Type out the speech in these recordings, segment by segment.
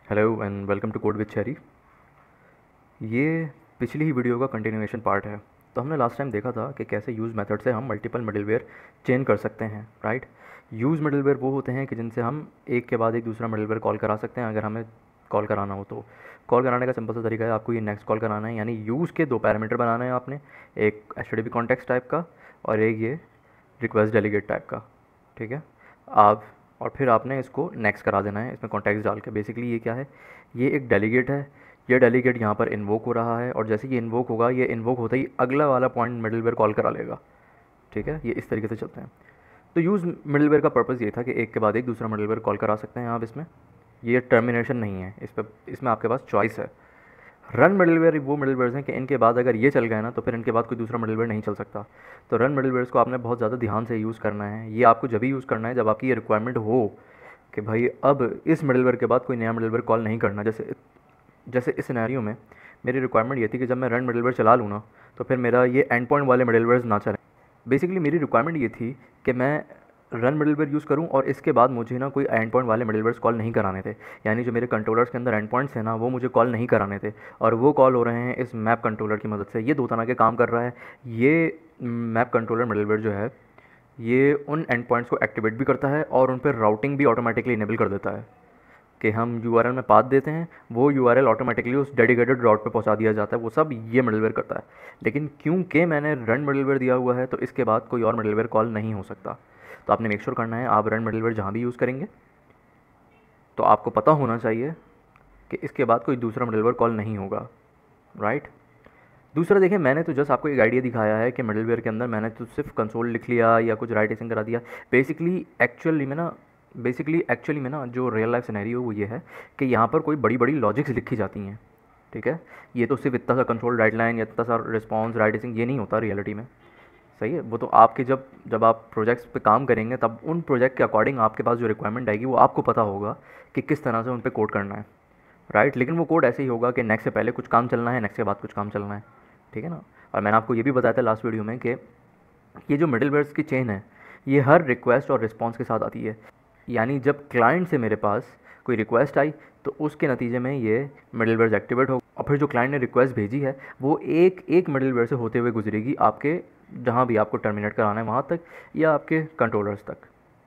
Hello and welcome to code with Cherry. ये पिछली ही वीडियो का कंटिन्यूएशन पार्ट है। तो हमने लास्ट टाइम देखा था कि कैसे यूज़ मेथड से हम मल्टीपल मिडलवेयर चेन कर सकते हैं, राइट। यूज़ मिडलवेयर वो होते हैं कि जिनसे हम एक के बाद एक दूसरा मिडलवेयर कॉल करा सकते हैं अगर हमें कॉल कराना हो तो। कॉल कराने का सिंपल सा तरीका है, आपको ये नेक्स्ट कॉल कराना है, यानी यूज़ के दो पैरामीटर बनाने हैं आपने, एक HTTP कॉन्टेक्स्ट टाइप का और एक ये रिक्वेस्ट डेलीगेट टाइप का, ठीक है। आप और फिर आपने इसको नेक्स्ट करा देना है इसमें कॉन्टेक्स्ट डाल के। बेसिकली ये क्या है, ये एक डेलीगेट है। ये डेलीगेट यहाँ पर इन्वोक हो रहा है और जैसे ये इन्वोक होगा, ये इन्वोक होते ही अगला वाला पॉइंट मिडलवेयर कॉल करा लेगा, ठीक है। ये इस तरीके से चलते हैं। तो यूज़ मिडलवेयर का पर्पज़ ये था कि एक के बाद एक दूसरा मिडलवेयर कॉल करा सकते हैं आप इसमें। ये टर्मिनेशन नहीं है इस पर, इसमें आपके पास चॉइस है। रन मिडलवेयर वो मिडलवेयर्स हैं कि इनके बाद अगर ये चल गए ना तो फिर इनके बाद कोई दूसरा मिडलवेयर नहीं चल सकता। तो रन मिडलवेयर्स को आपने बहुत ज़्यादा ध्यान से यूज़ करना है। ये आपको जब भी यूज़ करना है जब आपकी ये रिक्वायरमेंट हो कि भाई अब इस मिडलवेयर के बाद कोई नया मिडलवेयर कॉल नहीं करना। जैसे जैसे इस सिनेरियो में मेरी रिक्वायरमेंट ये थी कि जब मैं रन मिडलवेयर चला लूँ ना तो फिर मेरा ये एंड पॉइंट वाले मिडलवेयर्स ना चलें। बेसिकली मेरी रिक्वायरमेंट ये थी कि मैं रन मिडलवेयर यूज़ करूँ और इसके बाद मुझे ना कोई एंड पॉइंट वाले मिडलवेयर्स कॉल नहीं कराने थे। यानी जो मेरे कंट्रोलर्स के अंदर एंड पॉइंट्स हैं ना, वो मुझे कॉल नहीं कराने थे और वो कॉल हो रहे हैं इस मैप कंट्रोलर की मदद से। ये दो तरह के काम कर रहा है। ये मैप कंट्रोलर मिडलवेयर जो है ये उन एंड पॉइंट्स को एक्टिवेट भी करता है और उन पर राउटिंग भी ऑटोमेटिकली इनेबल कर देता है कि हम यूआरएल में पाथ देते हैं, वो यूआरएल ऑटोमेटिकली उस डेडिकेटेड राउट पे पहुंचा दिया जाता है। वो सब ये मिडलवेयर करता है। लेकिन क्योंकि मैंने रन मिडलवेयर दिया हुआ है तो इसके बाद कोई और मिडलवेयर कॉल नहीं हो सकता। तो आपने मेक श्योर करना है आप रन मिडलवेयर जहाँ भी यूज़ करेंगे तो आपको पता होना चाहिए कि इसके बाद कोई दूसरा मिडलवेयर कॉल नहीं होगा, राइट। दूसरा देखिए, मैंने तो जस्ट आपको एक आइडिया दिखाया है कि मिडलवेयर के अंदर मैंने तो सिर्फ कंसोल लिख लिया या कुछ राइटिंग करा दिया। एक्चुअली में ना जो रियल लाइफ सिनेरियो वो ये है कि यहाँ पर कोई बड़ी बड़ी लॉजिक्स लिखी जाती हैं, ठीक है। ये तो सिर्फ इतना सा कंट्रोल राइट लाइन या इतना सा रिस्पॉन्स राइटिंग ये नहीं होता रियलिटी में, सही है। वो तो आपके जब जब आप प्रोजेक्ट्स पे काम करेंगे तब उन प्रोजेक्ट के अकॉर्डिंग आपके पास जो रिक्वायरमेंट आएगी वो आपको पता होगा कि किस तरह से उन पे कोड करना है, राइट। लेकिन वो कोड ऐसे ही होगा कि नेक्स्ट से पहले कुछ काम चलना है, नेक्स्ट के बाद कुछ काम चलना है, ठीक है ना। और मैंने आपको ये भी बताया था लास्ट वीडियो में कि ये जो मिडलवेयर्स की चेन है ये हर रिक्वेस्ट और रिस्पॉन्स के साथ आती है। यानी जब क्लाइंट से मेरे पास कोई रिक्वेस्ट आई तो उसके नतीजे में ये मिडलवेयर एक्टिवेट हो और फिर जो क्लाइंट ने रिक्वेस्ट भेजी है वो एक एक मिडलवेयर से होते हुए गुजरेगी आपके जहाँ भी आपको टर्मिनेट कराना है वहाँ तक या आपके कंट्रोलर्स तक,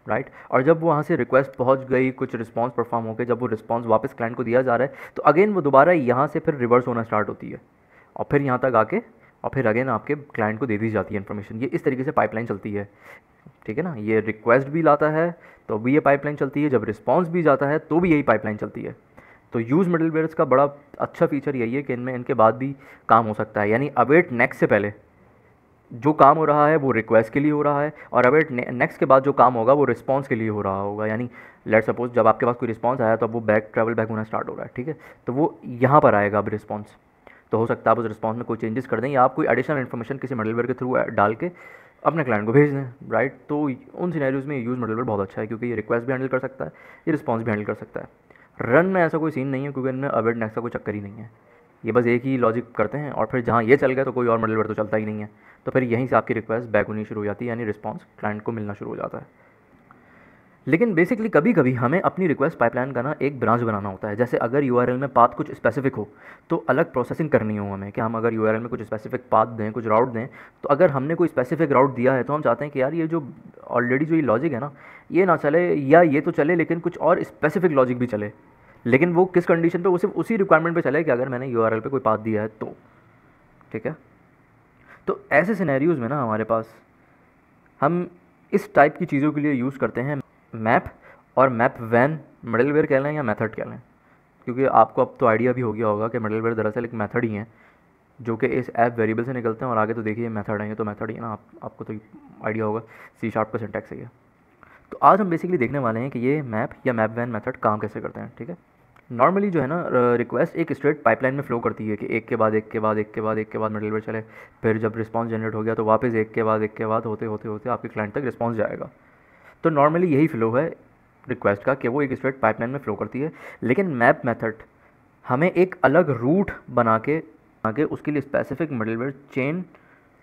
राइट। और जब वहाँ से रिक्वेस्ट पहुँच गई, कुछ रिस्पॉन्स परफॉर्म हो गए, जब वो रिस्पॉन्स वापस क्लाइंट को दिया जा रहा है तो अगेन वो दोबारा यहाँ से फिर रिवर्स होना स्टार्ट होती है और फिर यहाँ तक आके और फिर अगेन आपके क्लाइंट को दे दी जाती है इन्फॉर्मेशन। ये इस तरीके से पाइपलाइन चलती है, ठीक है ना। ये रिक्वेस्ट भी लाता है तो भी ये पाइपलाइन चलती है, जब रिस्पॉन्स भी जाता है तो भी यही पाइपलाइन चलती है। तो यूज़ मिडलवेयर्स का बड़ा अच्छा फीचर यही है कि इनमें इनके बाद भी काम हो सकता है। यानी अवेट नेक्स्ट से पहले जो काम हो रहा है वो रिक्वेस्ट के लिए हो रहा है और अवेट नेक्स्ट के बाद जो काम होगा वो रिस्पॉन्स के लिए हो रहा होगा। यानी लेट सपोज जब आपके पास कोई रिस्पॉन्स आया तो अब वो ट्रैवल बैक होना स्टार्ट हो रहा है, ठीक है। तो वो यहाँ पर आएगा अब रिस्पॉन्स। तो हो सकता है आप उस रिस्पॉन्स में कोई चेंजेस कर दें या आप कोई एडिशनल इन्फॉर्मेशन किसी मिडलवेयर के थ्रू डाल के अपने क्लाइंट को भेज दें, राइट। तो उन सिनेरियोज़ में यूज़ मिडलवेयर बहुत अच्छा है क्योंकि ये रिक्वेस्ट भी हैंडल कर सकता है, ये रिस्पॉन्स भी हैंडल कर सकता है। रन में ऐसा कोई सीन नहीं है क्योंकि इनमें अवेट नेक्स्ट का कोई चक्कर ही नहीं है। ये बस एक ही लॉजिक करते हैं और फिर जहाँ ये चल गया तो कोई और मिडलवेयर तो चलता ही नहीं है। तो फिर यहीं से आपकी रिक्वेस्ट बैक होनी शुरू हो जाती है, यानी रिस्पॉन्स क्लाइंट को मिलना शुरू हो जाता है। लेकिन बेसिकली कभी कभी हमें अपनी रिक्वेस्ट पाइपलाइन का ना एक ब्रांच बनाना होता है। जैसे अगर यूआरएल में पाथ कुछ स्पेसिफिक हो तो अलग प्रोसेसिंग करनी हो हमें कि हम अगर यूआरएल में कुछ स्पेसिफिक पाथ दें, कुछ राउट दें, तो अगर हमने कोई स्पेसिफिक राउट दिया है तो हम चाहते हैं कि यार ये जो ऑलरेडी जो ये लॉजिक है ना ये ना चले या ये तो चले लेकिन कुछ और स्पेसिफिक लॉजिक भी चले। लेकिन वो किस कंडीशन पे, वो सिर्फ उसी रिक्वायरमेंट पे चले कि अगर मैंने यूआरएल पे कोई पाथ दिया है तो, ठीक है। तो ऐसे सिनेरियोज़ में ना हमारे पास हम इस टाइप की चीज़ों के लिए यूज़ करते हैं मैप और मैप वैन मिडलवेयर कह लें या मेथड कह लें। क्योंकि आपको अब तो आइडिया भी हो गया होगा कि मिडलवेयर दरअसल एक मेथड ही है जो कि इस ऐप वेरिएबल से निकलते हैं और आगे तो देखिए मेथड है, तो मेथड ही है ना, आपको तो आइडिया होगा C# का सिंटैक्स है ये। तो आज हम बेसिकली देखने वाले हैं कि ये मैप या मैप वैन मेथड काम कैसे करते हैं, ठीक है। नॉर्मली जो है ना रिक्वेस्ट एक स्ट्रेट पाइपलाइन में फ्लो करती है कि एक के बाद एक के बाद एक के बाद एक के बाद मिडलवेयर चले, फिर जब रिस्पॉन्स जनरेट हो गया तो वापस एक के बाद एक के बाद होते होते होते आपके क्लाइंट तक रिस्पॉन्स जाएगा। तो नॉर्मली यही फ्लो है रिक्वेस्ट का कि वो एक स्ट्रेट पाइपलाइन में फ्लो करती है। लेकिन मैप मेथड हमें एक अलग रूट बना के आगे उसके लिए स्पेसिफिक मिडलवेयर चेन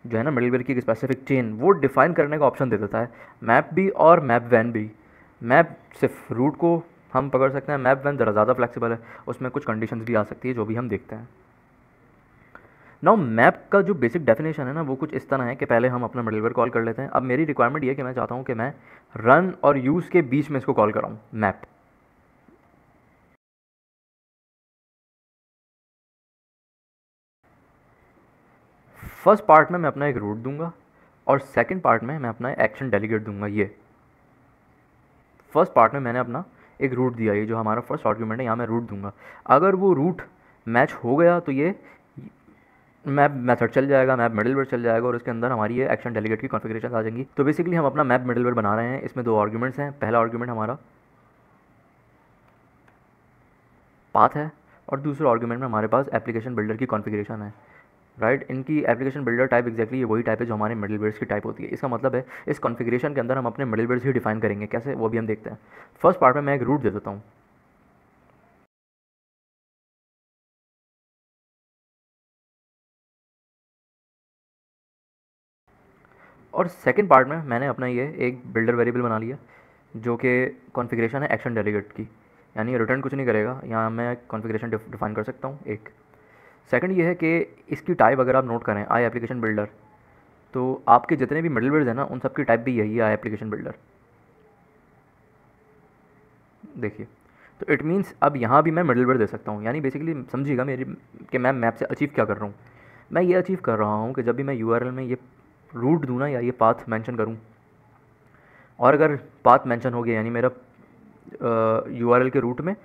जो है ना, मिडलवेयर की एक स्पेसिफिक चेन वो डिफ़ाइन करने का ऑप्शन दे देता है, मैप भी और मैप वैन भी। मैप सिर्फ रूट को हम पकड़ सकते हैं। मैप वन ज़रा ज़्यादा फ्लेक्सिबल है, उसमें कुछ कंडीशंस भी आ सकती है जो भी हम देखते हैं। नाउ मैप का जो बेसिक डेफिनेशन है ना वो कुछ इस तरह है कि पहले हम अपना मिडलवेयर कॉल कर लेते हैं। अब मेरी रिक्वायरमेंट ये है कि मैं चाहता हूँ कि मैं रन और यूज़ के बीच में इसको कॉल कराऊँ मैप। फर्स्ट पार्ट में मैं अपना एक रूट दूंगा और सेकंड पार्ट में मैं अपना एक्शन डेलीगेट दूंगा। ये फर्स्ट पार्ट में मैंने अपना एक रूट दिया, ये जो हमारा फर्स्ट आर्ग्यूमेंट है यहाँ मैं रूट दूंगा। अगर वो रूट मैच हो गया तो ये मैप मेथड चल जाएगा, मैप मिडलवेयर चल जाएगा और उसके अंदर हमारी ये एक्शन डेलीगेट की कॉन्फ़िगरेशन आ जाएंगी। तो बेसिकली हम अपना मैप मिडलवेयर बना रहे हैं। इसमें दो आर्ग्यूमेंट्स हैं। पहला आर्ग्यूमेंट हमारा पाथ है और दूसरा आर्ग्यूमेंट में हमारे पास एप्लीकेशन बिल्डर की कॉन्फ़िगरेशन है। राइट, इनकी एप्लीकेशन बिल्डर टाइप एक्जैक्टली ये वही टाइप है जो हमारे मिडलवेयर्स की टाइप होती है। इसका मतलब है इस कॉन्फ़िगरेशन के अंदर हम अपने मिडलवेयर्स ही डिफाइन करेंगे। कैसे, वो भी हम देखते हैं। फर्स्ट पार्ट में मैं एक रूट दे देता हूँ। और सेकंड पार्ट में मैंने अपना ये एक बिल्डर वेरिएबल बना लिया जो कि कॉन्फ़िगरेशन है एक्शन डेलीगेट की, यानी रिटर्न कुछ नहीं करेगा। यहाँ मैं कॉन्फ़िगरेशन डिफाइन कर सकता हूँ एक। सेकंड ये है कि इसकी टाइप अगर आप नोट करें आई एप्लीकेशन बिल्डर, तो आपके जितने भी मिडलवेयर्स हैं ना उन सब की टाइप भी यही है आई एप्लीकेशन बिल्डर। देखिए, तो इट मीन्स अब यहाँ भी मैं मिडलवेयर दे सकता हूँ। यानी बेसिकली समझिएगा मेरी कि मैं मैप से अचीव क्या कर रहा हूँ। मैं ये अचीव कर रहा हूँ कि जब भी मैं यूआरएल में ये रूट दूँ ना या ये पाथ मेंशन करूँ, और अगर पाथ मेंशन हो गया यानी मेरा यूआरएल के रूट में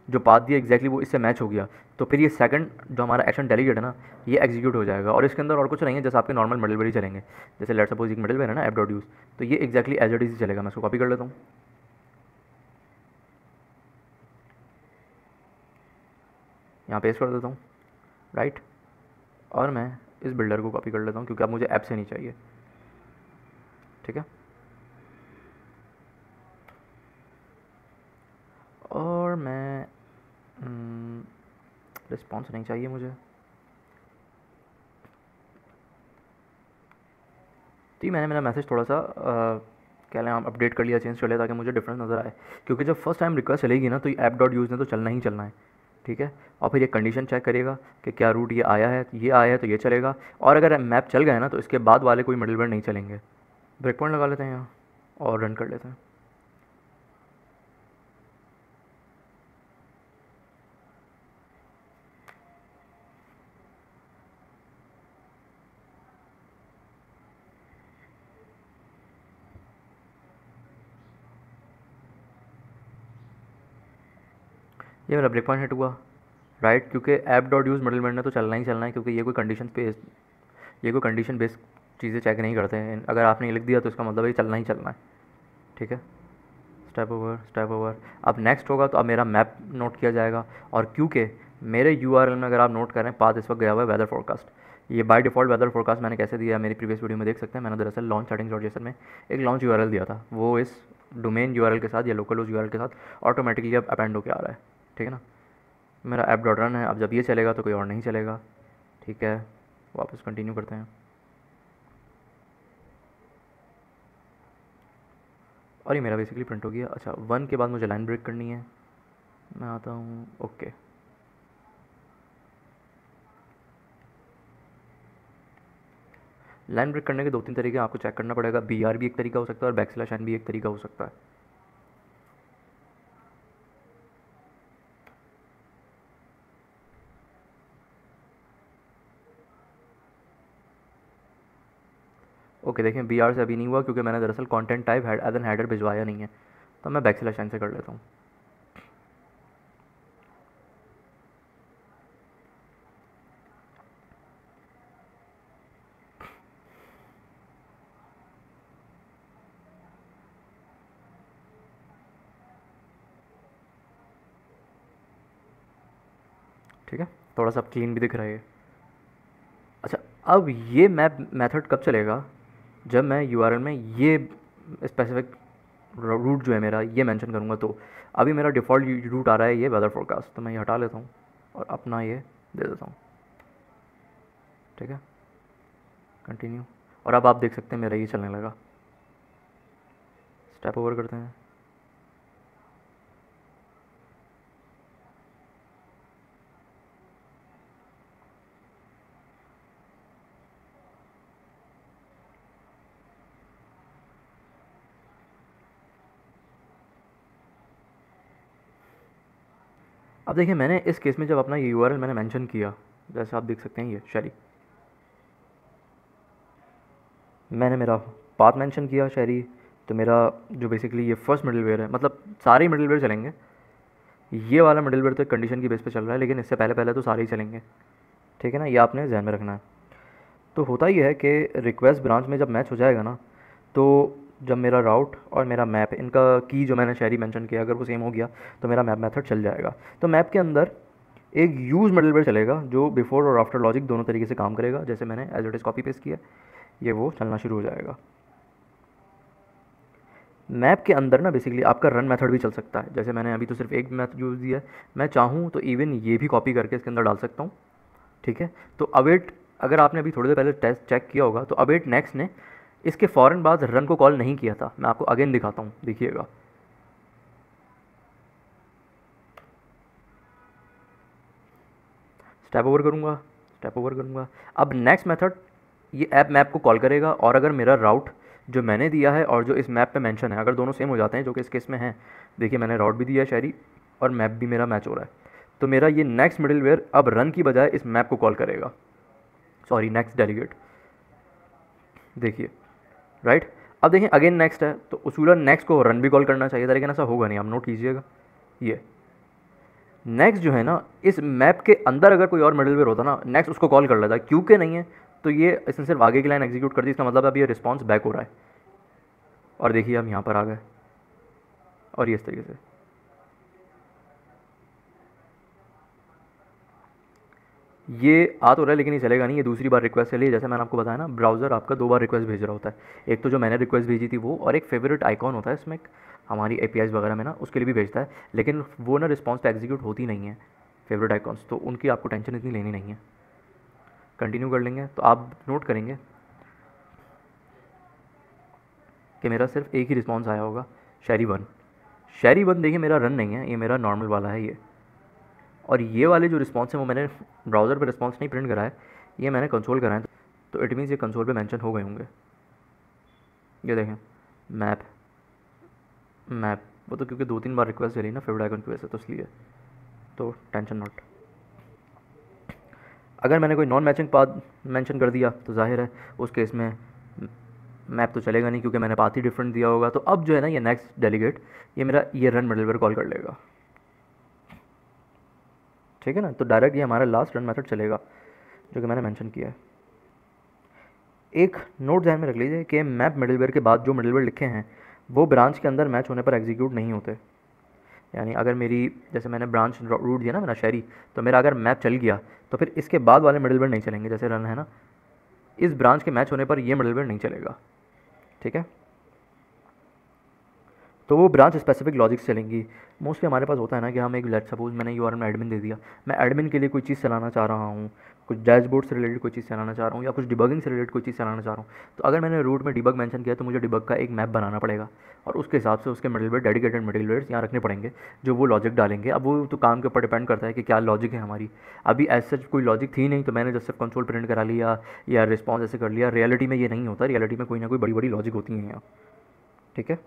जो पाथ दिया एग्जैक्टली वो इससे मैच हो गया, तो फिर ये सेकंड जो हमारा एक्शन डेलीगेट है ना ये एग्जीक्यूट हो जाएगा। और इसके अंदर और कुछ नहीं है, जैसे आपके नॉर्मल मिडलवेयर ही चलेंगे। जैसे लेट्स सपोज एक मिडलवेयर है ना ऐप डॉट यूज़, तो ये एग्जैक्टली एज इट इज चलेगा। मैं इसको कॉपी कर लेता हूँ, यहाँ पेस्ट कर देता हूँ। राइट, और मैं इस बिल्डर को कॉपी कर लेता हूँ क्योंकि अब मुझे ऐप से नहीं चाहिए। ठीक है, और मैं रिस्पॉन्स नहीं चाहिए मुझे। तो ये मैंने मेरा मैसेज थोड़ा सा क्या लें अपडेट कर लिया, चेंज कर लिया ताकि मुझे डिफरेंस नज़र आए। क्योंकि जब फर्स्ट टाइम रिक्वेस्ट चलेगी ना तो ये ऐप डॉट यूज़ ने तो चलना ही चलना है। ठीक है, और फिर ये कंडीशन चेक करेगा कि क्या रूट ये आया है, ये आया है तो ये चलेगा। और अगर मैप चल गए ना तो इसके बाद वाले कोई मिडलवेयर नहीं चलेंगे। ब्रेक पॉइंट लगा लेते हैं यहाँ और रन कर लेते हैं। ये मेरा ब्रेक पॉइंट हिट हुआ। राइट, क्योंकि ऐप डॉट यूज़ मिडलवेयर ने तो चलना ही चलना है, क्योंकि ये कोई कंडीशन बेस्ड चीज़ें चेक नहीं करते हैं। अगर आपने ये लिख दिया तो इसका मतलब ये चलना ही चलना है। ठीक है, स्टेप ओवर स्टेप ओवर। अब नेक्स्ट होगा तो अब मेरा मैप नोट किया जाएगा। और क्योंकि मेरे यूआरएल में अगर आप नोट करें पाथ इस वक्त गया हुआ है वेदर फोरकास्ट। ये बाय डिफ़ॉल्ट वेदर फोरकास्ट मैंने कैसे दिया है मेरी प्रीवियस वीडियो में देख सकते हैं। मैंने दरअसल लॉन्च सेटिंग्स डॉट जेसन में एक लॉन्च यूआरएल दिया था, वो इस डोमेन यूआरएल के साथ या लोकल होस्ट यूआरएल के साथ ऑटोमेटिकली अब अपेंड होकर आ रहा है। ठीक है ना, मेरा ऐप डॉट रन है। अब जब ये चलेगा तो कोई और नहीं चलेगा। ठीक है, वापस कंटिन्यू करते हैं। और ये मेरा बेसिकली प्रिंट हो गया। अच्छा, वन के बाद मुझे लाइन ब्रेक करनी है। मैं आता हूँ, ओके। लाइन ब्रेक करने के दो तीन तरीके आपको चेक करना पड़ेगा। बी आर भी एक तरीका हो सकता है और बैक स्लैश एन भी एक तरीका हो सकता है। ओके, देखें बी आर से अभी नहीं हुआ क्योंकि मैंने दरअसल content type as an header भिजवाया नहीं है। तो मैं बैक स्लैश एन से कर लेता हूँ। ठीक है, थोड़ा सा अब क्लीन भी दिख रहा है ये। अच्छा, अब ये मैप मेथड कब चलेगा, जब मैं यूआरएल में ये स्पेसिफिक रूट जो है मेरा ये मेंशन करूँगा। तो अभी मेरा डिफ़ॉल्ट रूट आ रहा है ये वेदर फोरकास्ट, तो मैं ये हटा लेता हूँ और अपना ये दे देता हूँ। ठीक है, कंटिन्यू। और अब आप देख सकते हैं मेरा ये चलने लगा। स्टेप ओवर करते हैं। अब देखिए मैंने इस केस में जब अपना ये यूआरएल मैंने मेंशन किया, जैसे आप देख सकते हैं ये शैरी, मैंने मेरा पाथ मेंशन किया शैरी, तो मेरा जो बेसिकली ये फर्स्ट मिडलवेयर है, मतलब सारे ही मिडलवेयर चलेंगे, ये वाला मिडलवेयर तो एक कंडीशन की बेस पे चल रहा है, लेकिन इससे पहले पहले तो सारे ही चलेंगे, ठीक है ना, ये आपने ध्यान में रखना है। तो होता ही है कि रिक्वेस्ट ब्रांच में जब मैच हो जाएगा ना, तो जब मेरा राउट और मेरा मैप, इनका की जो मैंने शैरी मेंशन किया, अगर वो सेम हो गया तो मेरा मैप मेथड चल जाएगा। तो मैप के अंदर एक यूज़ मिडलवेयर चलेगा जो बिफोर और आफ्टर लॉजिक दोनों तरीके से काम करेगा, जैसे मैंने as it is copy paste किया, ये वो चलना शुरू हो जाएगा। मैप के अंदर ना बेसिकली आपका रन मेथड भी चल सकता है, जैसे मैंने अभी तो सिर्फ एक मेथड यूज़ दिया है, मैं चाहूँ तो इवन ये भी कॉपी करके इसके अंदर डाल सकता हूँ, ठीक है। तो अवेट, अगर आपने अभी थोड़ी देर पहले टेस्ट चेक किया होगा, तो अवेट नेक्स्ट ने इसके फ़ौरन बाद रन को कॉल नहीं किया था। मैं आपको अगेन दिखाता हूँ, देखिएगा। स्टेप ओवर करूँगा, स्टेप ओवर करूँगा। अब नेक्स्ट मेथड ये ऐप मैप को कॉल करेगा, और अगर मेरा राउट जो मैंने दिया है और जो इस मैप पे मेंशन है, अगर दोनों सेम हो जाते हैं, जो कि इस केस में है, देखिए मैंने राउट भी दिया है शैरी और मैप भी मेरा मैच हो रहा है, तो मेरा ये नेक्स्ट मिडलवेयर अब रन की बजाय इस मैप को कॉल करेगा, सॉरी नेक्स्ट डेलीगेट, देखिए राइट। अब देखिए अगेन नेक्स्ट है, तो उसूलन नेक्स्ट को रन भी कॉल करना चाहिए था, लेकिन ऐसा होगा नहीं, आप नोट कीजिएगा। ये नेक्स्ट जो है ना, इस मैप के अंदर अगर कोई और मिडलवेयर होता ना, नेक्स्ट उसको कॉल कर लेता, क्योंकि नहीं है तो ये इसने सिर्फ आगे की लाइन एग्जीक्यूट कर दी, इसका मतलब अब ये रिस्पॉन्स बैक हो रहा है। और देखिए हम यहाँ पर आ गए, और ये इस तरीके से ये आ तो रहा है, लेकिन ये चलेगा नहीं, ये दूसरी बार रिक्वेस्ट चली। जैसे मैंने आपको बताया ना, ब्राउज़र आपका 2 बार रिक्वेस्ट भेज रहा होता है, एक तो जो मैंने रिक्वेस्ट भेजी थी वो, और एक फेवरेट आइकॉन होता है इसमें हमारी एपीआईज़ वगैरह में ना, उसके लिए भी भेजता है, लेकिन वो ना रिस्पॉन्स पे एग्जीक्यूट होती नहीं है फेवरेट आइकॉन्स, तो उनकी आपको टेंशन इतनी लेनी नहीं है। कंटिन्यू कर लेंगे तो आप नोट करेंगे कि मेरा सिर्फ एक ही रिस्पॉन्स आया होगा, शैरी 1। शैरी 1 देखिए मेरा रन नहीं है, ये मेरा नॉर्मल वाला है ये, और ये वाले जो रिस्पॉन्स है वो मैंने ब्राउज़र पे रिस्पॉन्स नहीं प्रिंट करा है, ये मैंने कंसोल करा है, तो इट मीन्स ये कंसोल पे मेंशन हो गए होंगे। ये देखें मैप मैप, वो तो क्योंकि 2-3 बार रिक्वेस्ट चली ना फेवरेट आइकन की वजह से, तो इसलिए तो टेंशन नॉट। अगर मैंने कोई नॉन मैचिंग पाथ मेंशन कर दिया तो जाहिर है उस केस में मैप तो चलेगा नहीं, क्योंकि मैंने पाथ ही डिफरेंट दिया होगा। तो अब जो है ना, ये नेक्स्ट डेलीगेट ये मेरा ये रन मिडलवेयर कॉल कर लेगा, ठीक है ना। तो डायरेक्ट ये हमारा लास्ट रन मेथड चलेगा जो कि मैंने मेंशन किया है। एक नोट ध्यान में रख लीजिए कि मैप मिडलवेयर के बाद जो मिडलवेयर लिखे हैं वो ब्रांच के अंदर मैच होने पर एग्जीक्यूट नहीं होते। यानी अगर मेरी, जैसे मैंने ब्रांच रूट दिया ना मेरा शैरी, तो मेरा अगर मैप चल गया तो फिर इसके बाद वाले मिडलवेयर नहीं चलेंगे, जैसे रन है ना, इस ब्रांच के मैच होने पर ये मिडलवेयर नहीं चलेगा, ठीक है। तो वो ब्रांच स्पेसिफिक लॉजिक्स चलेंगी। मोस्टली हमारे पास होता है ना कि हम एक, लेट सपोज मैंने यूआरएल में एडमिन दे दिया, मैं एडमिन के लिए कोई चीज़ चलाना चाह रहा हूँ, कुछ डैशबोर्ड से रिलेटेड कोई चीज़ चलाना चाह रहा हूँ, या कुछ डिबगिंग से रिलेटेड कोई चीज़ चलाना चाह रहा हूँ, तो अगर मैंने रूट में डिबग मेंशन किया तो मुझे डिबग का एक मैप बनाना पड़ेगा, और उसके हिसाब से उसके मिडलवेयर, डेडिकेटेड मिडलवेयर्स यहाँ रखने पड़ेंगे जो वो लॉजिक डालेंगे। अब वो तो काम के ऊपर डिपेंड करता है कि क्या लॉजिक है हमारी। अभी एज सच कोई लॉजिक थी नहीं, तो मैंने जस्ट सिर्फ कंसोल प्रिंट करा लिया या रिस्पॉन्स ऐसे कर लिया। रियलिटी में ये नहीं होता, रियलिटी में कोई ना कोई बड़ी बड़ी लॉजिक होती हैं यहाँ, ठीक है।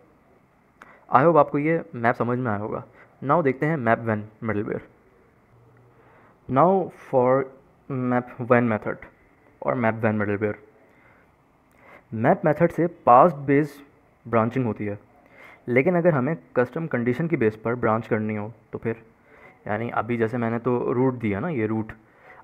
आई होप आपको ये मैप समझ में आया होगा। नाउ देखते हैं map when middleware. Now for map when method और map when middleware. Map method से पास्ट बेस्ड ब्रांचिंग होती है, लेकिन अगर हमें कस्टम कंडीशन की बेस पर ब्रांच करनी हो तो फिर, यानी अभी जैसे मैंने तो रूट दिया ना, ये रूट,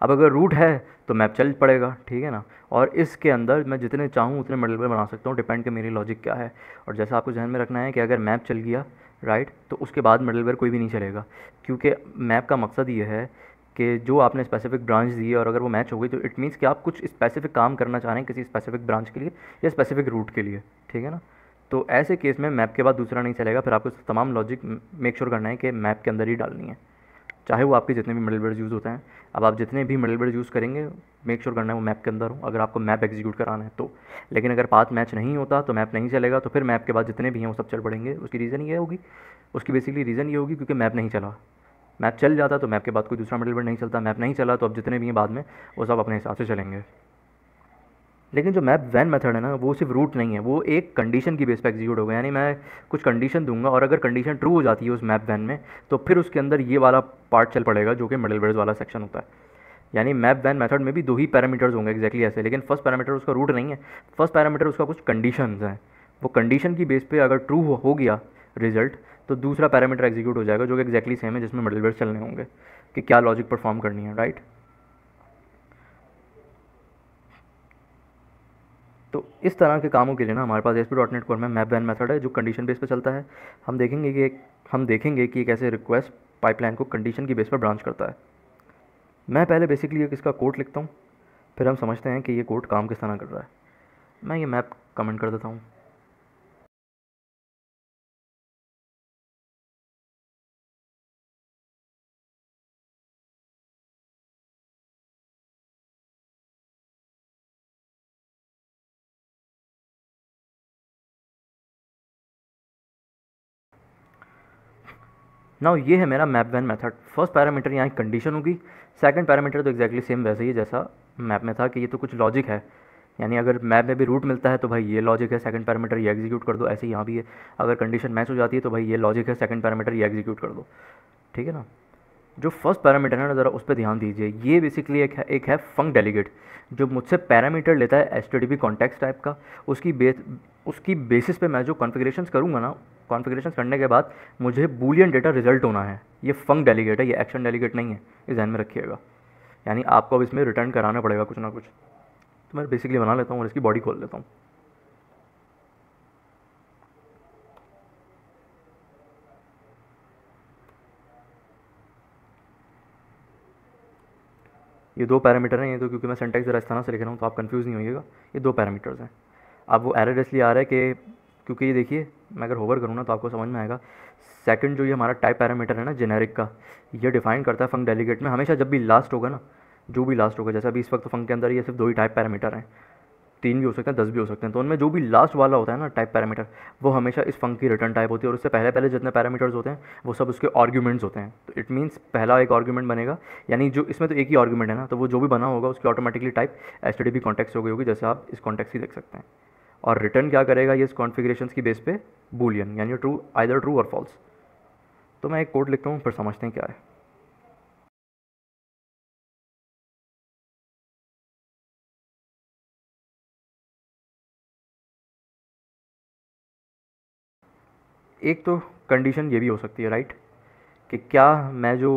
अब अगर रूट है तो मैप चल पड़ेगा, ठीक है ना। और इसके अंदर मैं जितने चाहूँ उतने मिडलवेयर बना सकता हूँ, डिपेंड कि मेरी लॉजिक क्या है। और जैसा आपको ध्यान में रखना है कि अगर मैप चल गया राइट, तो उसके बाद मिडलवेयर कोई भी नहीं चलेगा, क्योंकि मैप का मकसद ये है कि जो आपने स्पेसिफिक ब्रांच दी है और अगर वो मैच हो गई तो इट मीन्स कि आप कुछ स्पेसिफिक काम करना चाह रहे हैं किसी स्पेसिफिक ब्रांच के लिए या स्पेसिफिक रूट के लिए, ठीक है ना। तो ऐसे केस में मैप के बाद दूसरा नहीं चलेगा, फिर आपको तमाम लॉजिक मेक श्योर करना है कि मैप के अंदर ही डालनी है, चाहे वो आपके जितने भी मिडलवेयर यूज़ होते हैं। अब आप जितने भी मिडलवेयर यूज़ करेंगे मेक श्योर करना है वो मैप के अंदर हो, अगर आपको मैप एग्जीक्यूट कराना है तो। लेकिन अगर पाथ मैच नहीं होता तो मैप नहीं चलेगा, तो फिर मैप के बाद जितने भी हैं वो सब चल पड़ेंगे। उसकी रीज़न ये होगी, उसकी बेसिकली रीज़न ये होगी क्योंकि मैप नहीं चला। मैप चल जाता तो मैप के बाद कोई दूसरा मिडलवेयर नहीं चलता, मैप नहीं चला तो अब जितने भी हैं बाद में वो सब अपने हिसाब से चलेंगे। लेकिन जो मैप वैन मेथड है ना, वो सिर्फ रूट नहीं है, वो एक कंडीशन की बेस पे एग्जीक्यूट होगा। यानी मैं कुछ कंडीशन दूंगा और अगर कंडीशन ट्रू हो जाती है उस मैप वैन में, तो फिर उसके अंदर ये वाला पार्ट चल पड़ेगा जो कि मिडलवेयर्स वाला सेक्शन होता है। यानी मैप वैन मेथड में भी दो ही पैरामीटर्स होंगे एग्जैक्टली ऐसे, लेकिन फर्स्ट पैरामीटर उसका रूट नहीं है, फर्स्ट पैरामीटर उसका कुछ कंडीशंस हैं। वो कंडीशन की बेस पे अगर ट्रू हो गया रिजल्ट, तो दूसरा पैरामीटर एग्जीक्यूट हो जाएगा जो कि एग्जैक्टली सेम है, जिसमें मिडलवेयर्स चलने होंगे कि क्या लॉजिक परफॉर्म करनी है, राइट। तो इस तरह के कामों के लिए ना हमारे पास ASP.NET कोर में मैप वैन मेथड है जो कंडीशन बेस पे चलता है। हम देखेंगे कि एक ऐसे रिक्वेस्ट पाइपलाइन को कंडीशन की बेस पर ब्रांच करता है। मैं पहले बेसिकली एक इसका कोड लिखता हूँ, फिर हम समझते हैं कि ये कोड काम किस तरह कर रहा है। मैं ये मैप कमेंट कर देता हूँ। नाउ ये है मेरा map when method. First parameter यहाँ कंडीशन होगी, सेकंड पैरामीटर तो एग्जैक्टली सेम वैसे ही जैसा मैप में था कि ये तो कुछ लॉजिक है। यानी अगर मैप में भी रूट मिलता है तो भाई ये लॉजिक है, सेकंड पैरामीटर ये एग्जीक्यूट कर दो। ऐसे ही यहाँ भी है, अगर कंडीशन मैच हो जाती है तो भाई ये लॉजिक है, सेकंड पैरामीटर ये एग्जीक्यूट कर दो। ठीक है ना। जो फर्स्ट पैरामीटर है ना, ज़रा उस पर ध्यान दीजिए। ये बेसिकली एक है फंक डेलीगेट, जो मुझसे पैरामीटर लेता है एचटीटीपी कॉन्टेक्स्ट टाइप का। उसकी बेसिस पे मैं जो कॉन्फ़िगरेशंस करूँगा ना, कॉन्फ़िगरेशंस करने के बाद मुझे बूलियन डेटा रिजल्ट होना है। ये फंक डेलीगेट है, ये एक्शन डेलीगेट नहीं है, इस ध्यान में रखिएगा। यानी आपको अब इसमें रिटर्न कराना पड़ेगा कुछ ना कुछ। तो मैं बेसिकली बना लेता हूँ और इसकी बॉडी खोल लेता हूँ। ये दो पैरामीटर हैं, ये तो क्योंकि मैं सिंटैक्स ज़रा इस तरह से लिख रहा हूँ तो आप कंफ्यूज नहीं होइएगा। ये दो पैरामीटर्स हैं। अब वो एरर इसलिए आ रहा है कि क्योंकि ये देखिए, मैं अगर होवर करूँ ना तो आपको समझ में आएगा। सेकंड जो ये हमारा टाइप पैरामीटर है ना जेनेरिक का, ये डिफाइन करता है फंक डेलीगेट में हमेशा जब भी लास्ट होगा ना, जो भी लास्ट होगा, जैसा अभी इस वक्त फंक के अंदर ये सिर्फ दो ही टाइप पैरामीटर हैं, 3 भी हो सकते हैं, 10 भी हो सकते हैं। तो उनमें जो भी लास्ट वाला होता है ना टाइप पैरामीटर, वो हमेशा इस फंक की रिटर्न टाइप होती है। और उससे पहले पहले जितने पैरामीटर्स होते हैं वो सब उसके आर्ग्यूमेंट्स होते हैं। तो इट मीन्स पहला एक आर्ग्यूमेंट बनेगा, यानी जो इसमें तो एक ही आर्ग्यूमेंट है ना, तो वो जो भी बना होगा उसकी ऑटोमेटिकली टाइप एचटीटीपी कॉन्टेक्स्ट हो गई होगी, जैसे आप इस कॉन्टेक्स्ट ही देख सकते हैं। और रिटर्न क्या करेगा ये, इस कॉन्फ़िगरेशंस की बेस पे बूलियन, यानी ट्रू, आइदर ट्रू और फॉल्स। तो मैं एक कोड लिखता हूँ, फिर समझते हैं क्या है। एक तो कंडीशन ये भी हो सकती है, राइट, कि क्या मैं जो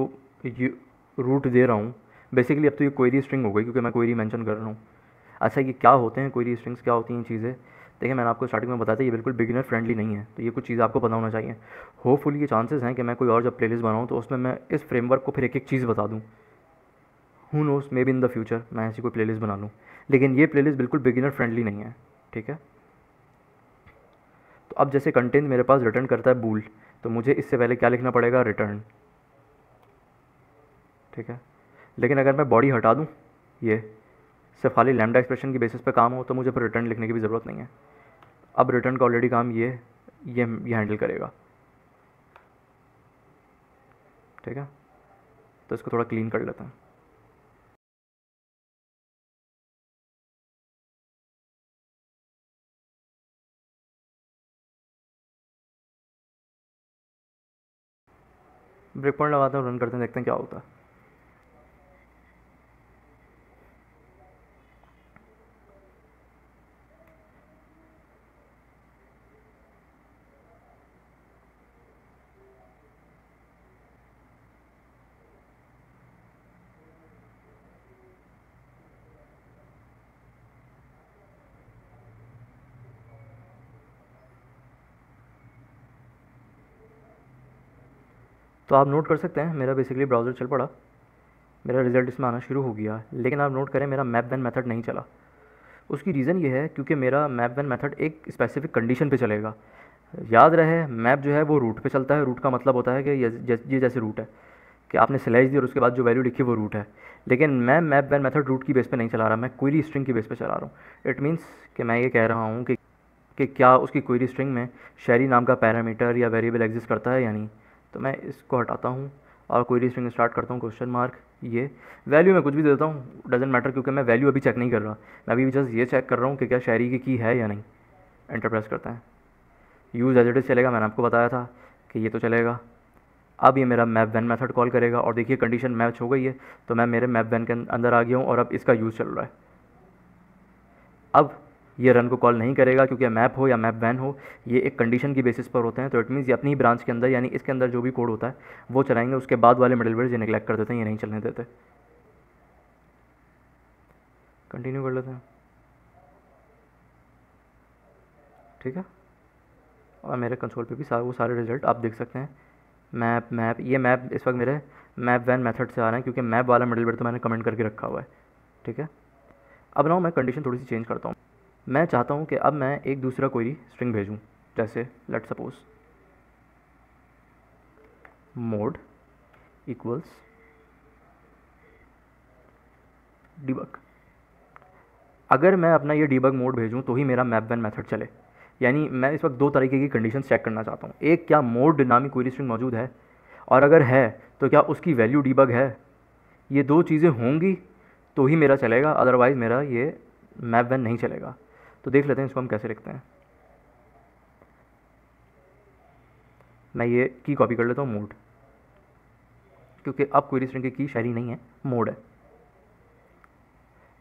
रूट दे रहा हूँ, बेसिकली अब तो ये क्वेरी स्ट्रिंग हो गई क्योंकि मैं क्वेरी मेंशन कर रहा हूँ। अच्छा, ये क्या होते हैं क्वेरी स्ट्रिंग्स, क्या होती हैं चीज़ें? देखिए, मैंने आपको स्टार्टिंग में बताया था ये बिल्कुल बिगिनर फ्रेंडली नहीं है, तो ये कुछ चीज़ें आपको पता होना चाहिए। होपफुली ये चांसेस हैं कि मैं कोई और जब प्लेलिस्ट बनाऊँ तो उसमें मैं इस फ्रेमवर्क को फिर एक एक चीज़ बता दूँ। Who knows, may be in the future मैं ऐसी कोई प्लेलिस्ट बना लूँ, लेकिन ये प्लेलिस्ट बिल्कुल बिगिनर फ्रेंडली नहीं है। ठीक है। तो अब जैसे कंटेंट मेरे पास रिटर्न करता है बूल, तो मुझे इससे पहले क्या लिखना पड़ेगा, रिटर्न। ठीक है। लेकिन अगर मैं बॉडी हटा दूँ, ये सिर्फ खाली लैम्डा एक्सप्रेशन की बेसिस पे काम हो, तो मुझे फिर रिटर्न लिखने की भी ज़रूरत नहीं है। अब रिटर्न का ऑलरेडी काम ये हैंडल करेगा। ठीक है। तो इसको थोड़ा क्लीन कर लेते हैं। ब्रेक पॉइंट लगाते हैं, रन करते हैं, देखते हैं क्या होता है। तो आप नोट कर सकते हैं मेरा बेसिकली ब्राउज़र चल पड़ा, मेरा रिजल्ट इसमें आना शुरू हो गया। लेकिन आप नोट करें मेरा मैप वैन मेथड नहीं चला। उसकी रीज़न ये है क्योंकि मेरा मैप वैन मेथड एक स्पेसिफिक कंडीशन पे चलेगा। याद रहे, मैप जो है वो रूट पे चलता है। रूट का मतलब होता है कि ये जैसे रूट है कि आपने स्लैश दी और उसके बाद जो वैल्यू लिखी वो रूट है। लेकिन मैं मैप वैन मेथड रूट की बेस पे नहीं चला रहा, मैं क्वेरी स्ट्रिंग की बेस पे चला रहा हूँ। इट मीन्स कि मैं ये कह रहा हूँ कि क्या उसकी क्वेरी स्ट्रिंग में शैरी नाम का पैरामीटर या वेरिएबल एग्जिस्ट करता है या नहीं। तो मैं इसको हटाता हूँ और क्वेरी स्ट्रिंग स्टार्ट करता हूँ क्वेश्चन मार्क, ये वैल्यू मैं कुछ भी दे देता हूँ, डजेंट मैटर, क्योंकि मैं वैल्यू अभी चेक नहीं कर रहा, मैं अभी जस्ट ये चेक कर रहा हूँ कि क्या शायरी की की है या नहीं। एंटर प्रेस करते हैं। यूज़ एज इट इज़ चलेगा, मैंने आपको बताया था कि ये तो चलेगा। अब ये मेरा मैप वैन मेथड कॉल करेगा और देखिए कंडीशन मैच हो गई है, तो मैं मेरे मैप वैन के अंदर आ गया हूँ और अब इसका यूज़ चल रहा है। अब ये रन को कॉल नहीं करेगा, क्योंकि मैप हो या मैप वैन हो, ये एक कंडीशन की बेसिस पर होते हैं, तो इट मीन्स ये अपनी ही ब्रांच के अंदर यानी इसके अंदर जो भी कोड होता है वो चलाएंगे, उसके बाद वाले मिडलवेयर ये नेगलेक्ट कर देते हैं, ये नहीं चलने देते। कंटिन्यू कर लेते हैं, ठीक है। और मेरे कंसोल पे भी वो सारे रिजल्ट आप देख सकते हैं। मैप ये मैप इस वक्त मेरे मैप वैन मेथड से आ रहे हैं, क्योंकि मैप वाला मिडलवेयर तो मैंने कमेंट करके रखा हुआ है, ठीक है। अब ना मैं कंडीशन थोड़ी सी चेंज करता हूँ। मैं चाहता हूँ कि अब मैं एक दूसरा कोई स्ट्रिंग भेजूँ, जैसे let suppose mode equals debug. अगर मैं अपना ये डिबग मोड भेजूँ तो ही मेरा मैप वैन मेथड चले। यानी मैं इस वक्त दो तरीके की कंडीशन चेक करना चाहता हूँ, एक क्या मोड नामी क्वेरी स्ट्रिंग मौजूद है, और अगर है तो क्या उसकी वैल्यू डिबग है। ये दो चीज़ें होंगी तो ही मेरा चलेगा, अदरवाइज़ मेरा ये मैप वैन नहीं चलेगा। तो देख लेते हैं इसको हम कैसे लिखते हैं। मैं ये की कॉपी कर लेता हूँ मोड, क्योंकि अब क्वेरी स्ट्रिंग की शायरी नहीं है, मोड है।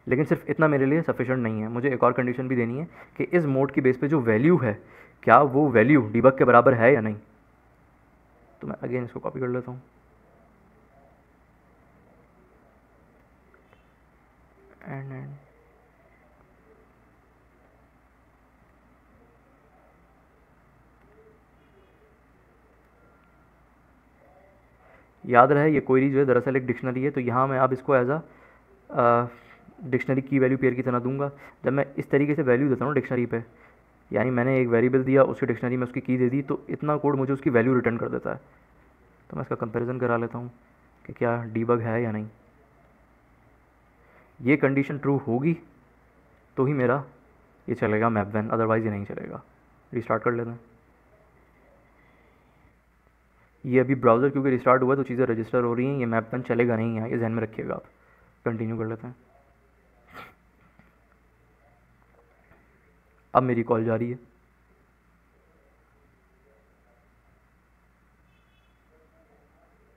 लेकिन सिर्फ इतना मेरे लिए सफिशेंट नहीं है, मुझे एक और कंडीशन भी देनी है कि इस मोड की बेस पे जो वैल्यू है, क्या वो वैल्यू डिबग के बराबर है या नहीं। तो मैं अगेन इसको कॉपी कर लेता हूँ एंड याद रहे ये क्वेरी जो है दरअसल एक डिक्शनरी है, तो यहाँ मैं अब इसको एज अ डिक्शनरी की वैल्यू पेयर की तरह दूंगा। जब मैं इस तरीके से वैल्यू देता हूँ डिक्शनरी पे, यानी मैंने एक वेरिएबल दिया, उसकी डिक्शनरी में उसकी की दे दी, तो इतना कोड मुझे उसकी वैल्यू रिटर्न कर देता है। तो मैं इसका कंपैरिजन करा लेता हूँ कि क्या डीबग है या नहीं। ये कंडीशन ट्रू होगी तो ही मेरा ये चलेगा मैप वैन, अदरवाइज़ ये नहीं चलेगा। रिस्टार्ट कर लेते हैं। ये अभी ब्राउज़र क्योंकि रिस्टार्ट हुआ है तो चीज़ें रजिस्टर हो रही हैं, ये मैप वैन चलेगा नहीं यहाँ, ये ध्यान में रखिएगा आप। कंटिन्यू कर लेते हैं। अब मेरी कॉल जा रही है,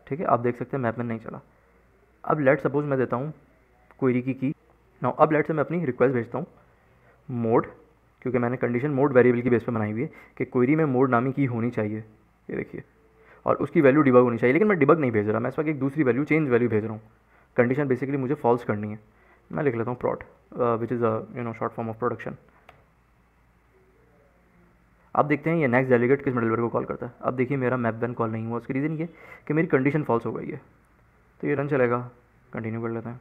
ठीक है। आप देख सकते हैं मैप वैन नहीं चला। अब लेट सपोज मैं देता हूँ क्वेरी की नाउ। अब लेट से मैं अपनी रिक्वेस्ट भेजता हूँ मोड, क्योंकि मैंने कंडीशन मोड वेरिएबल की बेस पे बनाई हुई है कि क्वेरी में मोड नामी की होनी चाहिए, ये देखिए, और उसकी वैल्यू डिबग होनी चाहिए। लेकिन मैं डिबग नहीं भेज रहा, मैं इस वक्त एक दूसरी वैल्यू चेंज वैल्यू भेज रहा हूँ। कंडीशन बेसिकली मुझे फॉल्स करनी है। मैं लिख लेता हूँ prod, which is short form of production. अब देखते हैं ये नेक्स्ट डेलीगेट किस मिडलवेयर को कॉल करता है। अब देखिए मेरा मैप वैन कॉल नहीं हुआ, उसकी रीज़न ये कि मेरी कंडीशन फॉल्स हो गई है, तो ये रन चलेगा। कंटिन्यू कर लेते हैं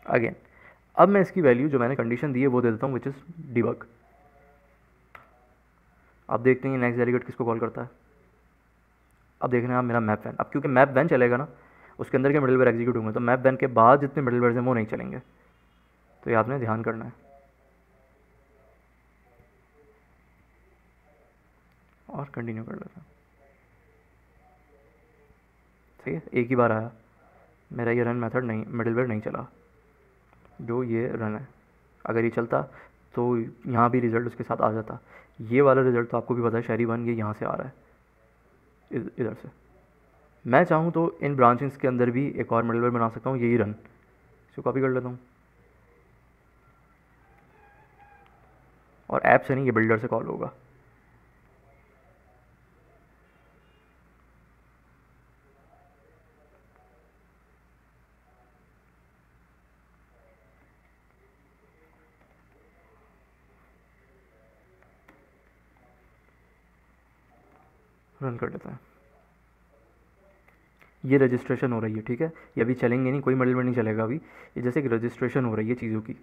अगेन। अब मैं इसकी वैल्यू जो मैंने कंडीशन दी है वो दे देता हूँ, विच इज़ डिबग। अब देखते हैं नेक्स्ट डेलीगेट किसको कॉल करता है। अब देखना आप मेरा मैप वैन, अब क्योंकि मैप वैन चलेगा ना, उसके अंदर के मिडलवेयर एग्जीक्यूट होंगे, तो मैप वैन के बाद जितने मिडलवेयर हैं वो नहीं चलेंगे, तो ये आपने ध्यान करना है। और कंटिन्यू कर लेते हैं, ठीक है। एक ही बार आया, मेरा ये रन मेथड नहीं, मिडलवेयर नहीं चला, जो ये रन है। अगर ये चलता तो यहाँ भी रिज़ल्ट उसके साथ आ जाता। ये वाला रिज़ल्ट तो आपको भी पता है, शायरी वन ये यहाँ से आ रहा है, इधर से। मैं चाहूँ तो इन ब्रांचेस के अंदर भी एक और मिडलवेयर बना सकता हूँ, यही रन। इसको कॉपी कर लेता हूँ और ऐप से नहीं, ये बिल्डर से कॉल होगा। रन कर देता है। ये रजिस्ट्रेशन हो रही है, ठीक है। ये अभी चलेंगे नहीं, कोई मिडलवेयर नहीं चलेगा अभी, ये जैसे कि रजिस्ट्रेशन हो रही है चीज़ों की।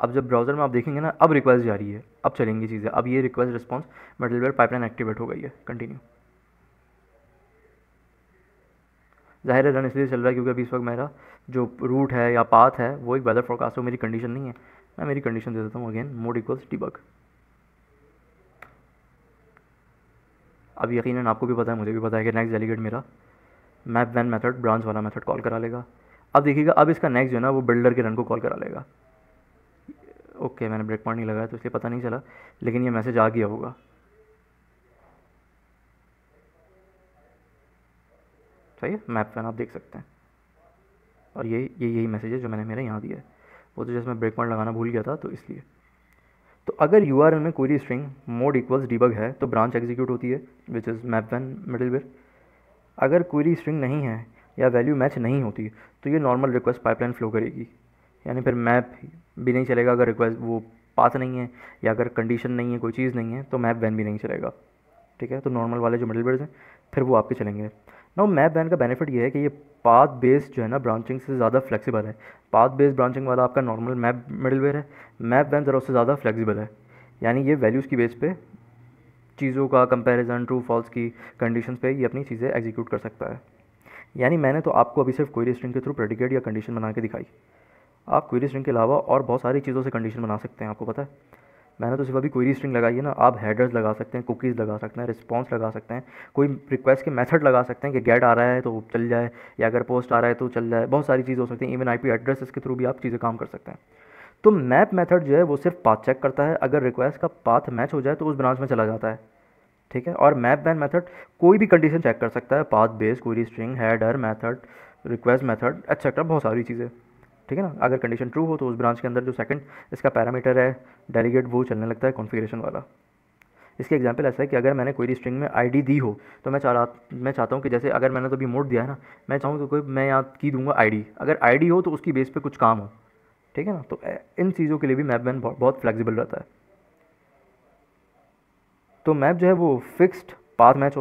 अब जब ब्राउज़र में आप देखेंगे ना, अब रिक्वेस्ट जा रही है, अब चलेंगी चीज़ें। अब ये request response middleware pipeline activate हो गई है। कंटिन्यू। ज़ाहिर है रन इसलिए चल रहा है क्योंकि अभी इस वक्त मेरा जो रूट है या पाथ है वो एक वेदर फोरकास्ट हो, मेरी कंडीशन नहीं है। मैं मेरी कंडीशन दे देता हूँ अगेन, मोड इक्वल्स डिबग। अब यकीनन आपको भी पता है, मुझे भी पता है कि नेक्स्ट डेलीगेट मेरा मैप वैन मेथड ब्रांच वाला मेथड कॉल करा लेगा। अब देखिएगा, अब इसका नेक्स्ट जो है ना वो बिल्डर के रन को कॉल करा लेगा। ओके, मैंने ब्रेक पॉइंट नहीं लगाया तो इसलिए पता नहीं चला, लेकिन ये मैसेज आ गया होगा। सही है, मैप वैन आप देख सकते हैं, और यही मैसेज है जो मैंने मेरे यहाँ दिया है। वो तो जैसे मैं ब्रेक पॉइंट लगाना भूल गया था तो इसलिए। तो अगर URL में query string mode equals debug है तो ब्रांच एग्जीक्यूट होती है, which is map when middleware. अगर क्वेरी स्ट्रिंग नहीं है या वैल्यू मैच नहीं होती तो ये नॉर्मल रिक्वेस्ट पाइपलाइन फ्लो करेगी, यानी फिर मैप भी नहीं चलेगा अगर रिक्वेस्ट वो पाथ नहीं है, या अगर कंडीशन नहीं है, कोई चीज़ नहीं है, तो मैप वैन भी नहीं चलेगा। ठीक है, तो नॉर्मल वाले जो मिडलवेयर्स हैं फिर वो आपके चलेंगे। नाउ मैप वैन का बेनिफिट ये है कि ये पाथ बेस्ड जो है ना ब्रांचिंग से ज़्यादा फ्लेक्सिबल है। पाथ बेस्ड ब्रांचिंग वाला आपका नॉर्मल मैप मिडलवेयर है, मैप वैन ज़रा उससे ज़्यादा फ्लेक्सिबल है, यानी ये वैल्यूज़ की बेस पे चीज़ों का कंपैरिजन, ट्रू फॉल्स की कंडीशंस पे ये अपनी चीज़ें एग्जीक्यूट कर सकता है। यानी मैंने तो आपको अभी सिर्फ क्वेरी स्ट्रिंग के थ्रू प्रेडिकेट या कंडीशन बना के दिखाई। आप क्वेरी स्ट्रिंग के अलावा और बहुत सारी चीज़ों से कंडीशन बना सकते हैं, आपको पता है। मैंने तो सिर्फ अभी क्वेरी स्ट्रिंग लगाई है ना, आप हेडर्स लगा सकते हैं, कुकीज़ लगा सकते हैं, रिस्पॉन्स लगा सकते हैं, कोई रिक्वेस्ट के मेथड लगा सकते हैं कि गेट आ रहा है तो चल जाए, या अगर पोस्ट आ रहा है तो चल जाए, बहुत सारी चीज़ें हो सकती हैं। इवन IP एड्रेसेस के थ्रू भी आप चीज़ें काम कर सकते हैं। तो मैप मेथड जो है वो सिर्फ पाथ चेक करता है, अगर रिक्वेस्ट का पाथ मैच हो जाए तो उस ब्रांच में चला जाता है। ठीक है, और मैप वैन मेथड कोई भी कंडीशन चेक कर सकता है, path base, query string, header method, request method etcetera, बहुत सारी चीज़ें। ठीक है ना, अगर कंडीशन ट्रू हो तो उस ब्रांच के अंदर जो सेकंड इसका पैरामीटर है डेलीगेट वो चलने लगता है कॉन्फ़िगरेशन वाला। इसके एग्जांपल ऐसा है कि अगर मैंने क्वेरी स्ट्रिंग में ID दी हो तो मैं चाहता हूँ कि जैसे अगर मैंने तो अभी मोड दिया है ना, मैं चाहूँ तो कोई मैं यहाँ की दूंगा ID, अगर ID हो तो उसकी बेस पे कुछ काम हो। ठीक है ना, तो इन चीज़ों के लिए भी मैप वैन बहुत फ्लेक्सिबल रहता है। तो मैप जो है वो फिक्स्ड पाथ मैच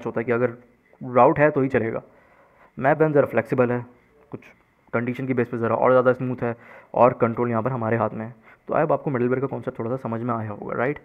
होता है कि अगर राउट है तो ही चलेगा। मैप वैन ज़रा फ्लेक्सिबल है, कुछ कंडीशन की बेस पे ज़रा और ज़्यादा स्मूथ है, और कंट्रोल यहाँ पर हमारे हाथ में है। तो अब आपको मिडलवेयर का कॉन्सेप्ट थोड़ा सा समझ में आया होगा, राइट।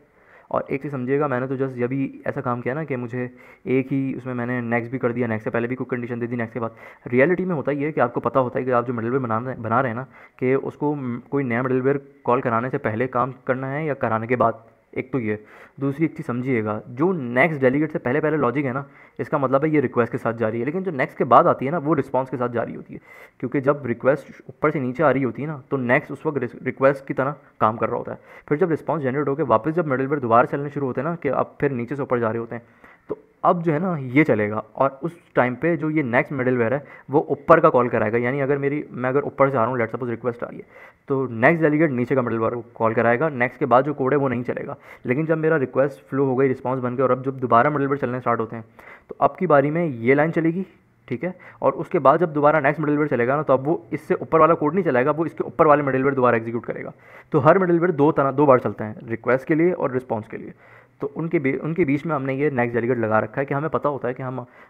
और एक चीज़ समझिएगा, मैंने तो जस्ट अभी ऐसा काम किया ना कि मुझे एक ही उसमें मैंने नेक्स्ट भी कर दिया, नेक्स्ट से पहले भी कोई कंडीशन दे दी, नेक्स्ट के बाद। रियलिटी में होता ही है कि आपको पता होता है कि आप जो मिडलवेयर बना रहे हैं ना, कि उसको कोई नया मिडलवेयर कॉल कराने से पहले काम करना है या कराने के बाद। एक तो ये, दूसरी एक चीज़ समझिएगा, जो नेक्स्ट डेलीगेट से पहले पहले लॉजिक है ना, इसका मतलब है ये रिक्वेस्ट के साथ जा रही है, लेकिन जो नेक्स्ट के बाद आती है ना वो रिस्पांस के साथ जा रही होती है। क्योंकि जब रिक्वेस्ट ऊपर से नीचे आ रही होती है ना, तो नेक्स्ट उस वक्त रिक्वेस्ट की तरह काम कर रहा होता है। फिर जब रिस्पांस जनरेट होकर वापस जब मिडलवेयर दोबारा चलने शुरू होते हैं ना, कि अब फिर नीचे से ऊपर जा रहे होते हैं, तो अब जो है ना ये चलेगा, और उस टाइम पे जो ये नेक्स्ट मिडलवेयर है वो ऊपर का कॉल कराएगा। यानी अगर मैं अगर ऊपर से आ रहा हूँ, लेट्स सपोज रिक्वेस्ट आ रही है, तो नेक्स्ट डेलीगेट नीचे का मिडलवेयर को कॉल कराएगा, नेक्स्ट के बाद जो कोड है वो नहीं चलेगा। लेकिन जब मेरा रिक्वेस्ट फ्लो हो गई, रिस्पांस बन गया, और अब जब दोबारा मिडलवेयर चलने स्टार्ट होते हैं, तो अब की बारी में ये लाइन चलेगी। ठीक है, और उसके बाद जब दोबारा नेक्स्ट मिडलवेयर चलेगा ना, तो अब वो इससे ऊपर वाला कोड नहीं चलाएगा, वो इसके ऊपर वाले मिडलवेयर दोबारा एग्जीक्यूट करेगा। तो हर मिडलवेयर दो बार चलते हैं, रिक्वेस्ट के लिए और रिस्पांस के लिए। तो उनके बीच में हमने ये नेक्स्ट डेलीगेट लगा रखा है कि हमें पता होता है कि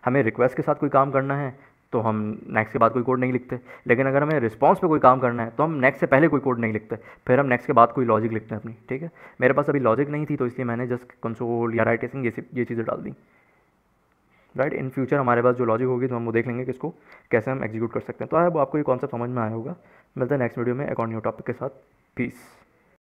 हमें रिक्वेस्ट के साथ कोई काम करना है तो हम नेक्स्ट के बाद कोई कोड नहीं लिखते, लेकिन अगर हमें रिस्पांस पे कोई काम करना है तो हम नेक्स्ट से पहले कोई कोड नहीं लिखते, फिर हम नेक्स्ट के बाद कोई लॉजिक लिखते हैं अपनी। ठीक है, मेरे पास अभी लॉजिक नहीं थी तो इसलिए मैंने जस्ट कंसोल या राइटिंग ये चीज़ें डाल दी, राइट। इन फ्यूचर हमारे पास जो लॉजिक होगी तो हम वो देख लेंगे कि इसको कैसे हम एग्जीक्यूट कर सकते हैं। तो आई होप आपको ये कॉन्सेप्ट समझ में आया होगा। मिलते हैं नेक्स्ट वीडियो में एक और न्यू टॉपिक के साथ। पीस।